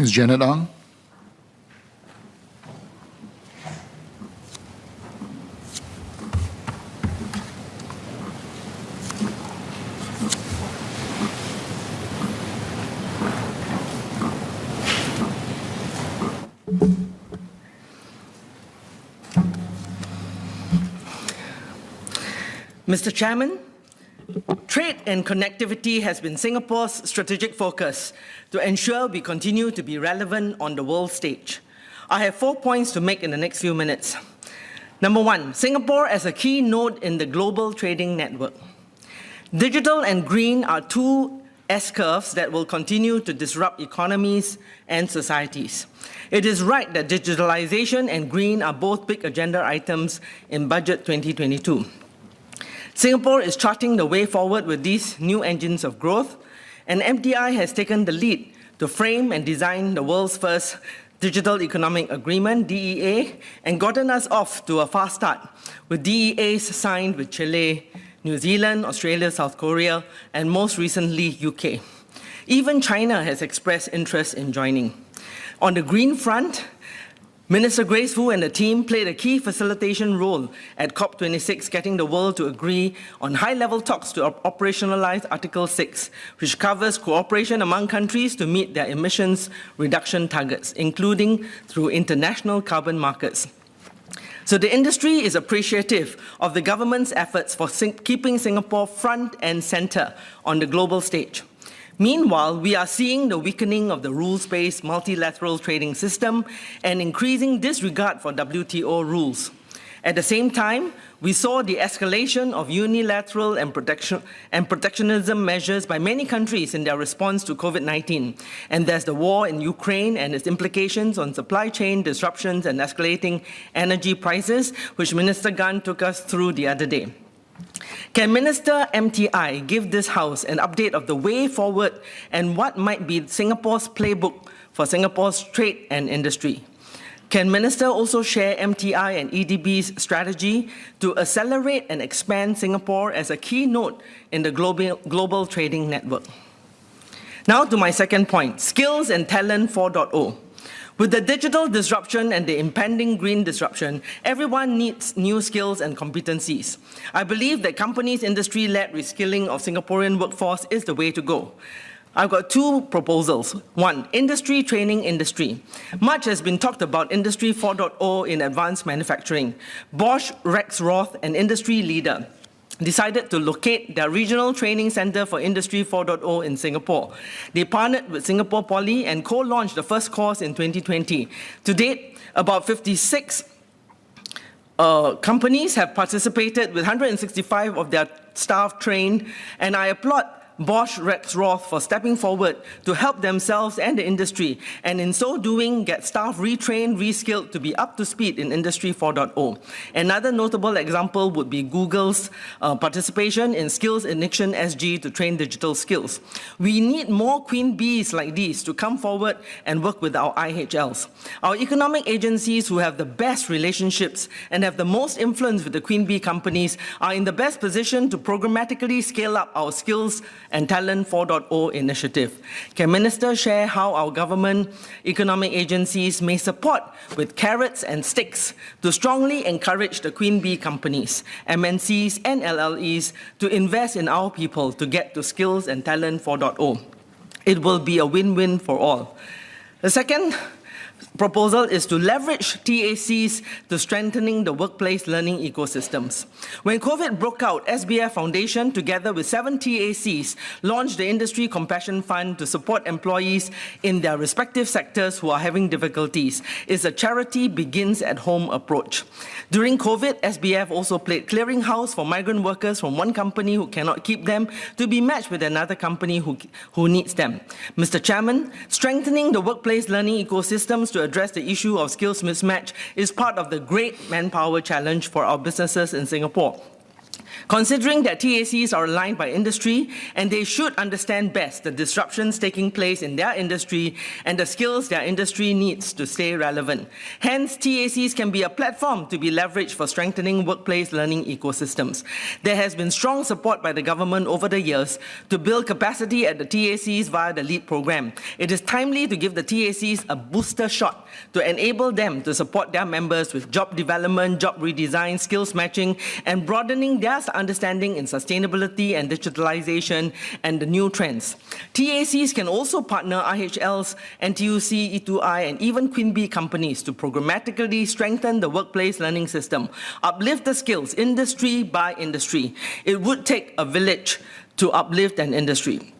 Ms. Janet Ang. Mr. Chairman, trade and connectivity has been Singapore's strategic focus to ensure we continue to be relevant on the world stage. I have 4 points to make in the next few minutes. Number one, Singapore as a key node in the global trading network. Digital and green are two S-curves that will continue to disrupt economies and societies. It is right that digitalization and green are both big agenda items in Budget 2022. Singapore is charting the way forward with these new engines of growth, and MTI has taken the lead to frame and design the world's first Digital Economic Agreement, DEA, and gotten us off to a fast start, with DEAs signed with Chile, New Zealand, Australia, South Korea, and most recently, UK. Even China has expressed interest in joining. On the green front, Minister Grace Fu and the team played a key facilitation role at COP26, getting the world to agree on high-level talks to operationalize Article 6, which covers cooperation among countries to meet their emissions reduction targets, including through international carbon markets. So the industry is appreciative of the government's efforts for keeping Singapore front and center on the global stage. Meanwhile, we are seeing the weakening of the rules-based multilateral trading system and increasing disregard for WTO rules. At the same time, we saw the escalation of unilateral and protectionism measures by many countries in their response to COVID-19. And there's the war in Ukraine and its implications on supply chain disruptions and escalating energy prices, which Minister Gan took us through the other day. Can Minister MTI give this House an update of the way forward and what might be Singapore's playbook for Singapore's trade and industry? Can Minister also share MTI and EDB's strategy to accelerate and expand Singapore as a key node in the global trading network? Now to my second point, Skills and Talent 4.0. With the digital disruption and the impending green disruption, everyone needs new skills and competencies. I believe that companies' industry-led reskilling of Singaporean workforce is the way to go. I've got two proposals. One, industry training industry. Much has been talked about Industry 4.0 in advanced manufacturing. Bosch Rexroth, an industry leader, decided to locate their regional training center for Industry 4.0 in Singapore. They partnered with Singapore Poly and co-launched the first course in 2020. To date, about 56 companies have participated with 165 of their staff trained, and I applaud Bosch Rexroth for stepping forward to help themselves and the industry, and in so doing, get staff retrained, reskilled to be up to speed in Industry 4.0. Another notable example would be Google's participation in Skills Ignition SG to train digital skills. We need more queen bees like these to come forward and work with our IHLs. Our economic agencies who have the best relationships and have the most influence with the queen bee companies are in the best position to programmatically scale up our skills and Talent 4.0 initiative. Can Minister share how our government economic agencies may support with carrots and sticks to strongly encourage the queen bee companies, MNCs and LLEs to invest in our people to get to Skills and Talent 4.0? It will be a win-win for all. The second proposal is to leverage TACs to strengthening the workplace learning ecosystems. When COVID broke out, SBF Foundation, together with 7 TACs, launched the Industry Compassion Fund to support employees in their respective sectors who are having difficulties. It's a charity begins at home approach. During COVID, SBF also played clearinghouse for migrant workers from one company who cannot keep them to be matched with another company who needs them. Mr. Chairman, strengthening the workplace learning ecosystems to address the issue of skills mismatch is part of the great manpower challenge for our businesses in Singapore. Considering that TACs are aligned by industry and they should understand best the disruptions taking place in their industry and the skills their industry needs to stay relevant. Hence, TACs can be a platform to be leveraged for strengthening workplace learning ecosystems. There has been strong support by the government over the years to build capacity at the TACs via the LEAD program. It is timely to give the TACs a booster shot to enable them to support their members with job development, job redesign, skills matching, and broadening their understanding in sustainability and digitalization and the new trends. TACs can also partner IHLs, NTUC, E2I, and even Queen Bee companies to programmatically strengthen the workplace learning system, uplift the skills industry by industry. It would take a village to uplift an industry.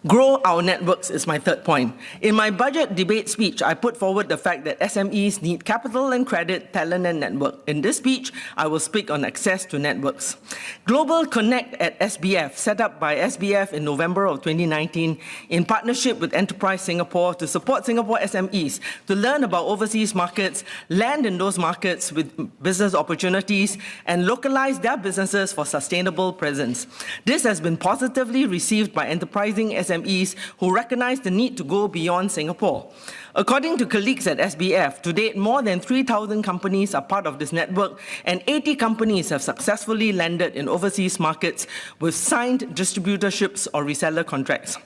Grow our networks is my third point. In my budget debate speech, I put forward the fact that SMEs need capital and credit, talent and network. In this speech, I will speak on access to networks. Global Connect at SBF, set up by SBF in November of 2019 in partnership with Enterprise Singapore to support Singapore SMEs to learn about overseas markets, land in those markets with business opportunities, and localize their businesses for sustainable presence. This has been positively received by enterprising SMEs who recognize the need to go beyond Singapore. According to colleagues at SBF, to date, more than 3,000 companies are part of this network, and 80 companies have successfully landed in overseas markets with signed distributorships or reseller contracts.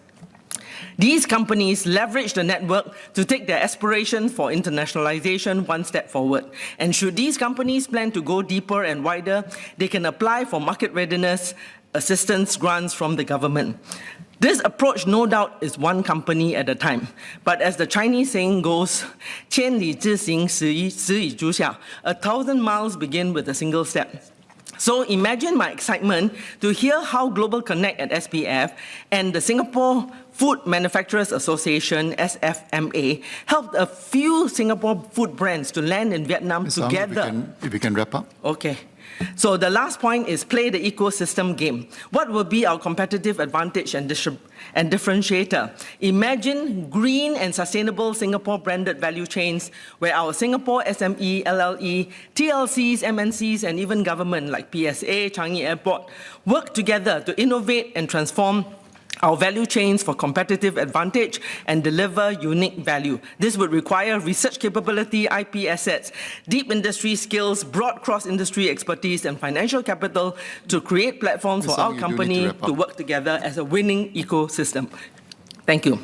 These companies leverage the network to take their aspiration for internationalization one step forward. And should these companies plan to go deeper and wider, they can apply for market readiness assistance grants from the government. This approach, no doubt, is one company at a time. But as the Chinese saying goes, 千里之行，始于足下. 1,000 miles begin with a single step. So imagine my excitement to hear how Global Connect at SPF and the Singapore Food Manufacturers Association, SFMA, helped a few Singapore food brands to land in Vietnam together. If we can wrap up. Okay. So the last point is play the ecosystem game. What will be our competitive advantage and differentiator? Imagine green and sustainable Singapore branded value chains where our Singapore SME, LLE, TLCs, MNCs, and even government like PSA, Changi Airport work together to innovate and transform our value chains for competitive advantage and deliver unique value. This would require research capability, IP assets, deep industry skills, broad cross-industry expertise, and financial capital to create platforms for our company to work together as a winning ecosystem. Thank you.